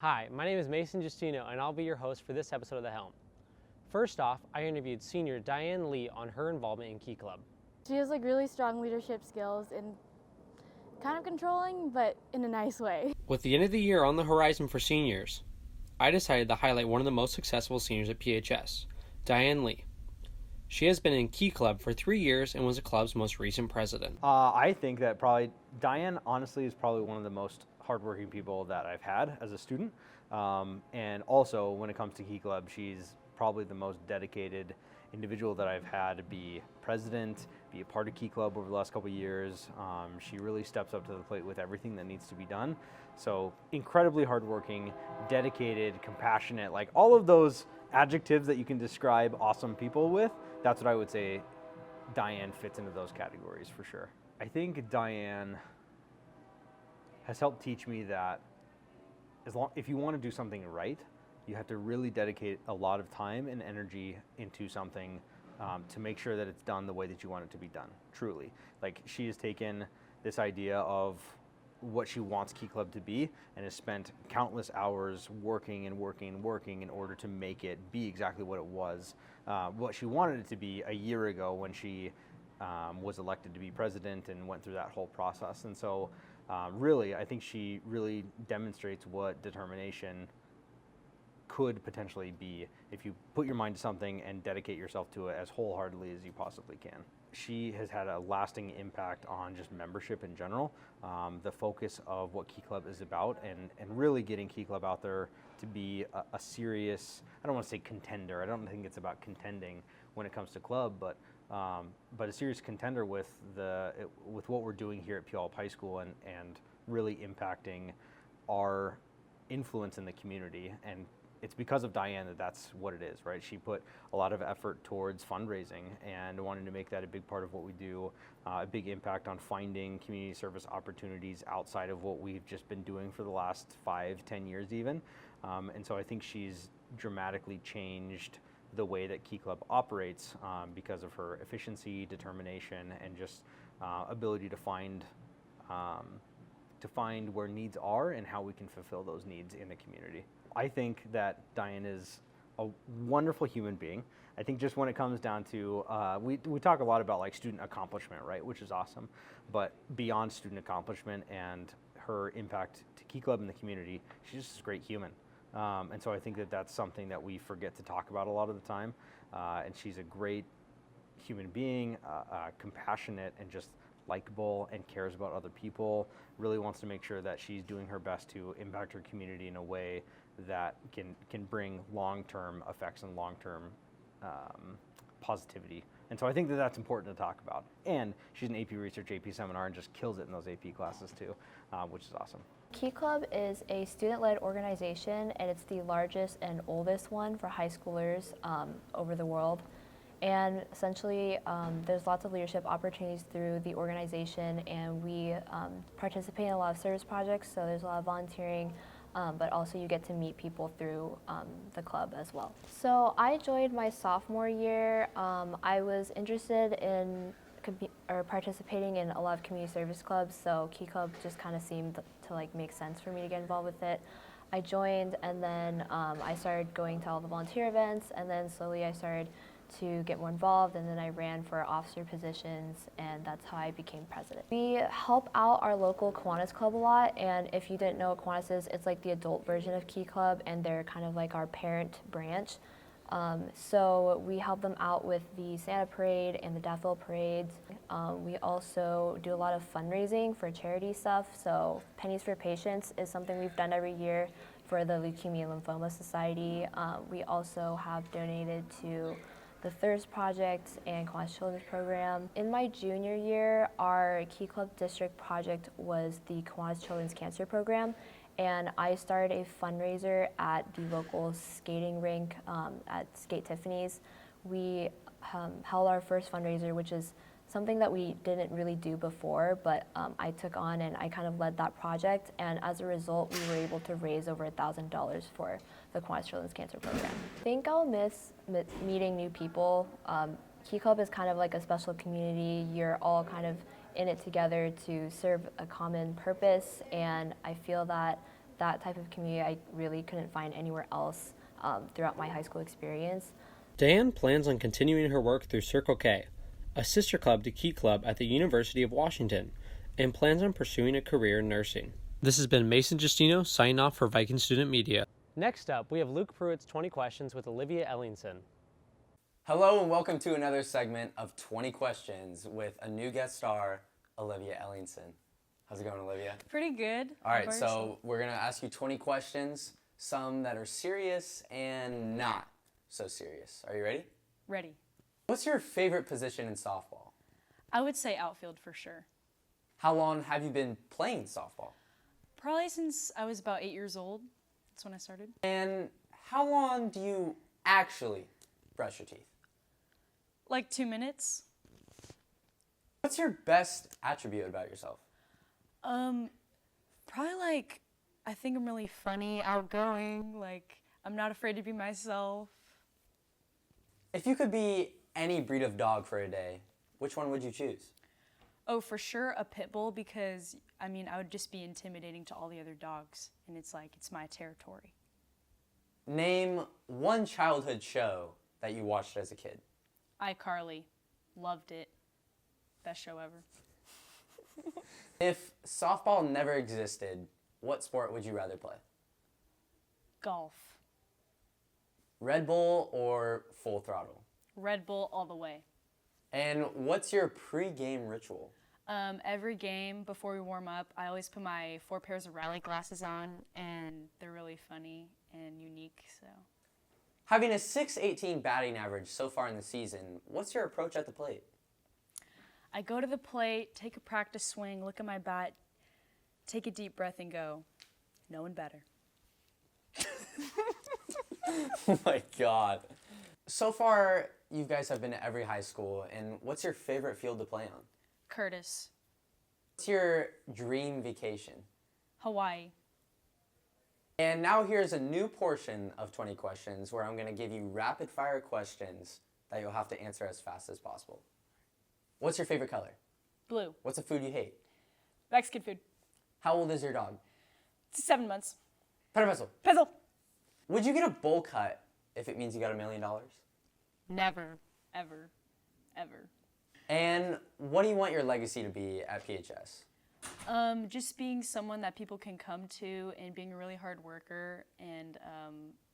Hi, my name is Mason Justino, and I'll be your host for this episode of The Helm. First off, I interviewed senior Diane Lee on her involvement in Key Club. She has really strong leadership skills and kind of controlling, but in a nice way. With the end of the year on the horizon for seniors, I decided to highlight one of the most successful seniors at PHS, Diane Lee. She has been in Key Club for 3 years and was the club's most recent president. I think that probably Diane, honestly, is probably one of the most hardworking people that I've had as a student. And also, when it comes to Key Club, she's probably the most dedicated individual that I've had to be president, be a part of Key Club over the last couple of years. She really steps up to the plate with everything that needs to be done. So incredibly hardworking, dedicated, compassionate, like all of those adjectives that you can describe awesome people with. That's what I would say Diane fits into those categories for sure. I think Diane has helped teach me that if you want to do something right, you have to really dedicate a lot of time and energy into something to make sure that it's done the way that you want it to be done, truly. Like, she has taken this idea of what she wants Key Club to be and has spent countless hours working in order to make it be exactly what it was, what she wanted it to be a year ago when she was elected to be president and went through that whole process. And so really, I think she really demonstrates what determination could potentially be if you put your mind to something and dedicate yourself to it as wholeheartedly as you possibly can. She has had a lasting impact on just membership in general, the focus of what Key Club is about, and really getting Key Club out there to be a serious, I don't want to say contender, I don't think it's about contending when it comes to club, but a serious contender with what we're doing here at Puyallup High School and really impacting our influence in the community. And it's because of Diane that's what it is, right? She put a lot of effort towards fundraising and wanting to make that a big part of what we do, a big impact on finding community service opportunities outside of what we've just been doing for the last 5-10 years even. And so I think she's dramatically changed the way that Key Club operates because of her efficiency, determination, and just ability to find where needs are and how we can fulfill those needs in the community. I think that Diane is a wonderful human being. I think just when it comes down to, we talk a lot about like student accomplishment, right, which is awesome, but beyond student accomplishment and her impact to Key Club and the community, she's just a great human. And so I think that that's something that we forget to talk about a lot of the time. And she's a great human being, compassionate and just likable and cares about other people, really wants to make sure that she's doing her best to impact her community in a way that can bring long-term effects and long-term positivity. And so I think that that's important to talk about. And she's an AP Research, AP Seminar, and just kills it in those AP classes too, which is awesome. Key Club is a student-led organization, and it's the largest and oldest one for high schoolers over the world. And essentially, there's lots of leadership opportunities through the organization, and we participate in a lot of service projects, so there's a lot of volunteering, but also you get to meet people through the club as well. So I joined my sophomore year. I was interested in participating in a lot of community service clubs, so Key Club just kind of seemed to like make sense for me to get involved with it. I joined, and then I started going to all the volunteer events, and then slowly I started to get more involved, and then I ran for officer positions, and that's how I became president. We help out our local Kiwanis Club a lot, and if you didn't know what Kiwanis is, it's like the adult version of Key Club, and they're kind of like our parent branch. So we help them out with the Santa Parade and the Daffodil Parades. We also do a lot of fundraising for charity stuff, so Pennies for Patients is something we've done every year for the Leukemia and Lymphoma Society. We also have donated to the Thirst Project and Kiwanis Children's Program. In my junior year, our Key Club district project was the Kiwanis Children's Cancer Program, and I started a fundraiser at the local skating rink at Skate Tiffany's. We held our first fundraiser, which is something that we didn't really do before, but I took on and I kind of led that project, and as a result, we were able to raise over $1,000 for the Kiwanis Children's Cancer Program. I think I'll miss meeting new people. Key Club is kind of like a special community. You're all kind of in it together to serve a common purpose, and I feel that that type of community I really couldn't find anywhere else throughout my high school experience. Diane plans on continuing her work through Circle K, a sister club to Key Club at the University of Washington, and plans on pursuing a career in nursing. This has been Mason Justino signing off for Viking Student Media. Next up, we have Luke Pruitt's 20 Questions with Olivia Ellingson. Hello and welcome to another segment of 20 Questions with a new guest star, Olivia Ellingson. How's it going, Olivia? Pretty good. All right, so we're going to ask you 20 questions, some that are serious and not so serious. Are you ready? Ready. What's your favorite position in softball? I would say outfield for sure. How long have you been playing softball? Probably since I was about 8 years old. That's when I started. And how long do you actually brush your teeth? Like 2 minutes. What's your best attribute about yourself? Probably like, I think I'm really funny, outgoing, like I'm not afraid to be myself. If you could be any breed of dog for a day, which one would you choose? Oh, for sure a pit bull because, I mean, I would just be intimidating to all the other dogs and it's like, it's my territory. Name one childhood show that you watched as a kid. iCarly. Loved it. Best show ever. If softball never existed, what sport would you rather play? Golf. Red Bull or Full Throttle? Red Bull all the way. And what's your pre-game ritual? Every game before we warm up, I always put my 4 pairs of rally glasses on, and they're really funny and unique. So, Having a .618 batting average so far in the season, what's your approach at the plate? I go to the plate, take a practice swing, look at my bat, take a deep breath, and go, no one better. Oh my God. So far, you guys have been to every high school, and what's your favorite field to play on? Curtis. What's your dream vacation? Hawaii. And now here's a new portion of 20 questions where I'm going to give you rapid fire questions that you'll have to answer as fast as possible. What's your favorite color? Blue. What's a food you hate? Mexican food. How old is your dog? 7 months. Pen or pencil? Pencil. Would you get a bowl cut if it means you got $1 million? Never. Ever. Ever. And what do you want your legacy to be at PHS? Just being someone that people can come to and being a really hard worker and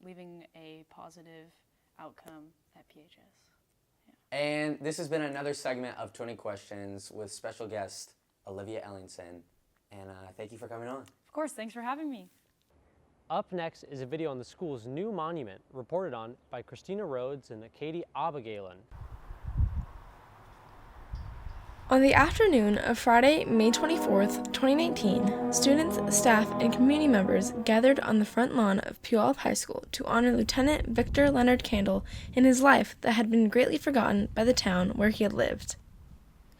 leaving a positive outcome at PHS. And this has been another segment of 20 Questions with special guest Olivia Ellingson. And thank you for coming on. Of course, thanks for having me. Up next is a video on the school's new monument, reported on by Christina Rhodes and Katie Abigalen. On the afternoon of Friday, May 24th, 2019, students, staff, and community members gathered on the front lawn of Puyallup High School to honor Lieutenant Victor Leonard Candle in his life that had been greatly forgotten by the town where he had lived.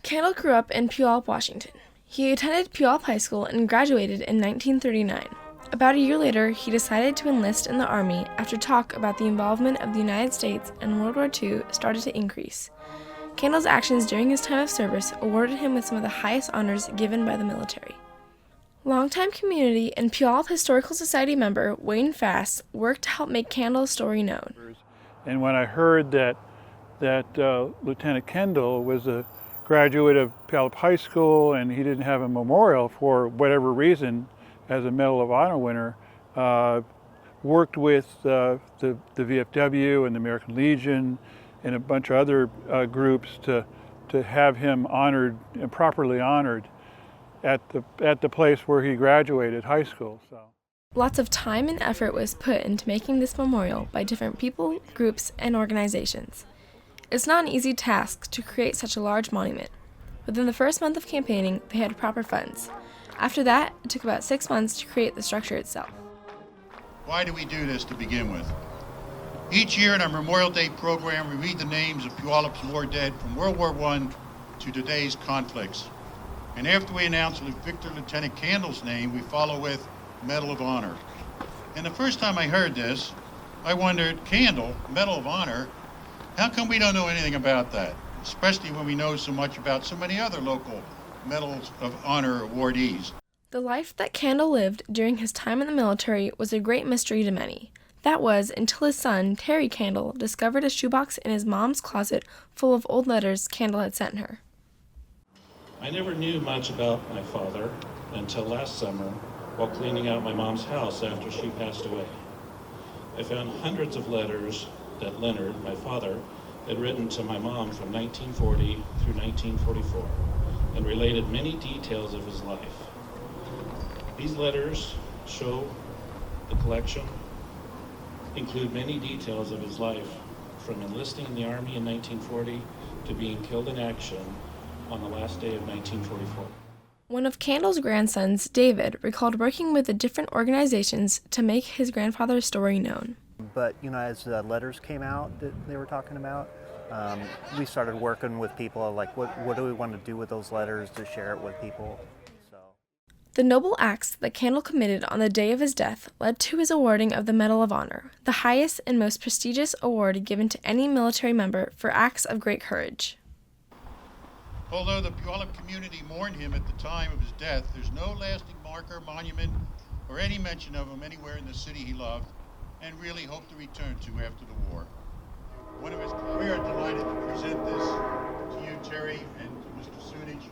Candle grew up in Puyallup, Washington. He attended Puyallup High School and graduated in 1939. About a year later, he decided to enlist in the Army after talk about the involvement of the United States in World War II started to increase. Candle's actions during his time of service awarded him with some of the highest honors given by the military. Longtime community and Puyallup Historical Society member Wayne Fass worked to help make Candle's story known. And when I heard that Lieutenant Kendall was a graduate of Puyallup High School and he didn't have a memorial for whatever reason as a Medal of Honor winner, worked with the VFW and the American Legion and a bunch of other groups to have him honored and properly honored at the place where he graduated high school. So Lots of time and effort was put into making this memorial by different people, groups, and organizations. It's not an easy task to create such a large monument. Within the first month of campaigning, they had proper funds. After that, it took about 6 months to create the structure itself. Why do we do this to begin with? Each year in our Memorial Day program, we read the names of Puyallup's war dead from World War I to today's conflicts. And after we announce Victor Lieutenant Candle's name, we follow with Medal of Honor. And the first time I heard this, I wondered, Candle, Medal of Honor, how come we don't know anything about that? Especially when we know so much about so many other local Medals of Honor awardees. The life that Candle lived during his time in the military was a great mystery to many. That was until his son, Terry Candle, discovered a shoebox in his mom's closet full of old letters Candle had sent her. I never knew much about my father until last summer while cleaning out my mom's house after she passed away. I found hundreds of letters that Leonard, my father, had written to my mom from 1940 through 1944 and related many details of his life. These letters show the collection, include many details of his life from enlisting in the Army in 1940 to being killed in action on the last day of 1944. One of Candle's grandsons, David, recalled working with the different organizations to make his grandfather's story known. But, as the letters came out that they were talking about, we started working with people like, what do we want to do with those letters to share it with people? The noble acts that Candle committed on the day of his death led to his awarding of the Medal of Honor, the highest and most prestigious award given to any military member for acts of great courage. Although the Puyallup community mourned him at the time of his death, there's no lasting marker, monument, or any mention of him anywhere in the city he loved and really hoped to return to after the war. We are delighted to present this to you, Terry, and to Mr. Sunich,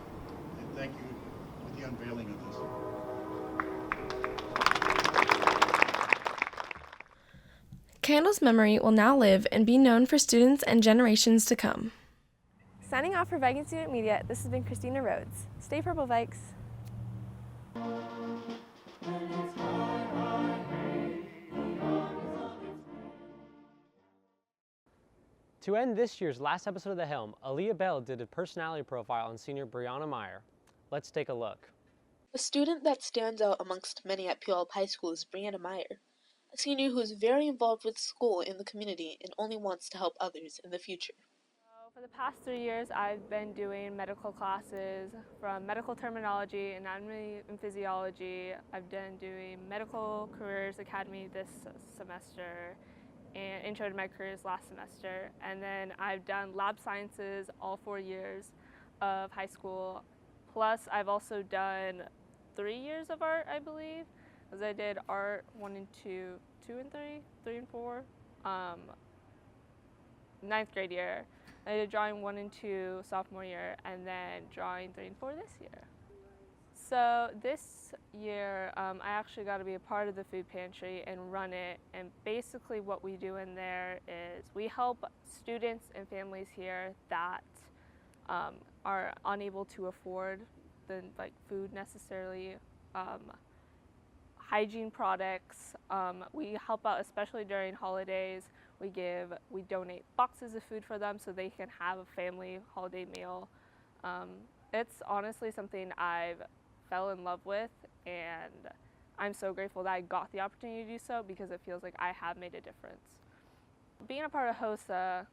and thank you for the unveiling of this. Candle's memory will now live and be known for students and generations to come. Signing off for Viking Student Media, this has been Christina Rhodes. Stay purple, Vikes! To end this year's last episode of The Helm, Aaliyah Bell did a personality profile on senior Brianna Meyer. Let's take a look. A student that stands out amongst many at Puyallup High School is Brianna Meyer, a senior who is very involved with school and the community and only wants to help others in the future. For the past 3 years, I've been doing medical classes from medical terminology, anatomy and physiology. I've been doing Medical Careers Academy this semester and Intro to My Careers last semester. And then I've done lab sciences all 4 years of high school. Plus, I've also done 3 years of art, I believe, because I did art 1 and 2, 2 and 3, 3 and 4, 9th grade year. I did drawing 1 and 2 sophomore year, and then drawing 3 and 4 this year. So this year, I actually got to be a part of the food pantry and run it. And basically what we do in there is we help students and families here that are unable to afford the food necessarily, hygiene products. We help out especially during holidays. We donate boxes of food for them so they can have a family holiday meal. It's honestly something I've fell in love with, and I'm so grateful that I got the opportunity to do so because it feels like I have made a difference. Being a part of HOSA,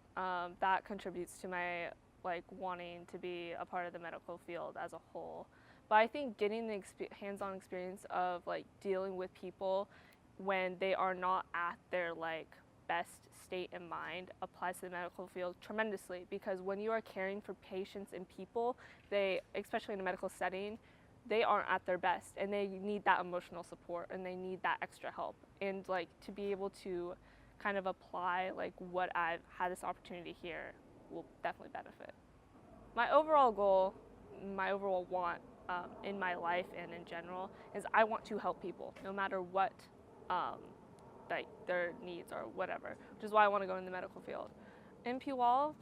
that contributes to my wanting to be a part of the medical field as a whole. But I think getting the hands-on experience of dealing with people when they are not at their best state in mind applies to the medical field tremendously, because when you are caring for patients and people, especially in a medical setting, they aren't at their best and they need that emotional support and they need that extra help. And to be able to kind of apply what I've had this opportunity here will definitely benefit. My overall goal, my overall want in my life and in general is I want to help people no matter what their needs or whatever, which is why I want to go in the medical field. In Puyallup,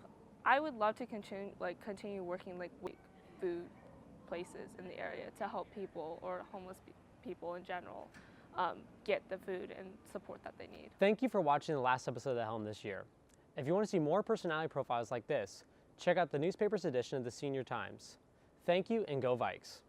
I would love to continue working with food places in the area to help people or homeless people in general get the food and support that they need. Thank you for watching the last episode of The Helm this year. If you want to see more personality profiles like this, check out the newspaper's edition of the Senior Times. Thank you, and go Vikes.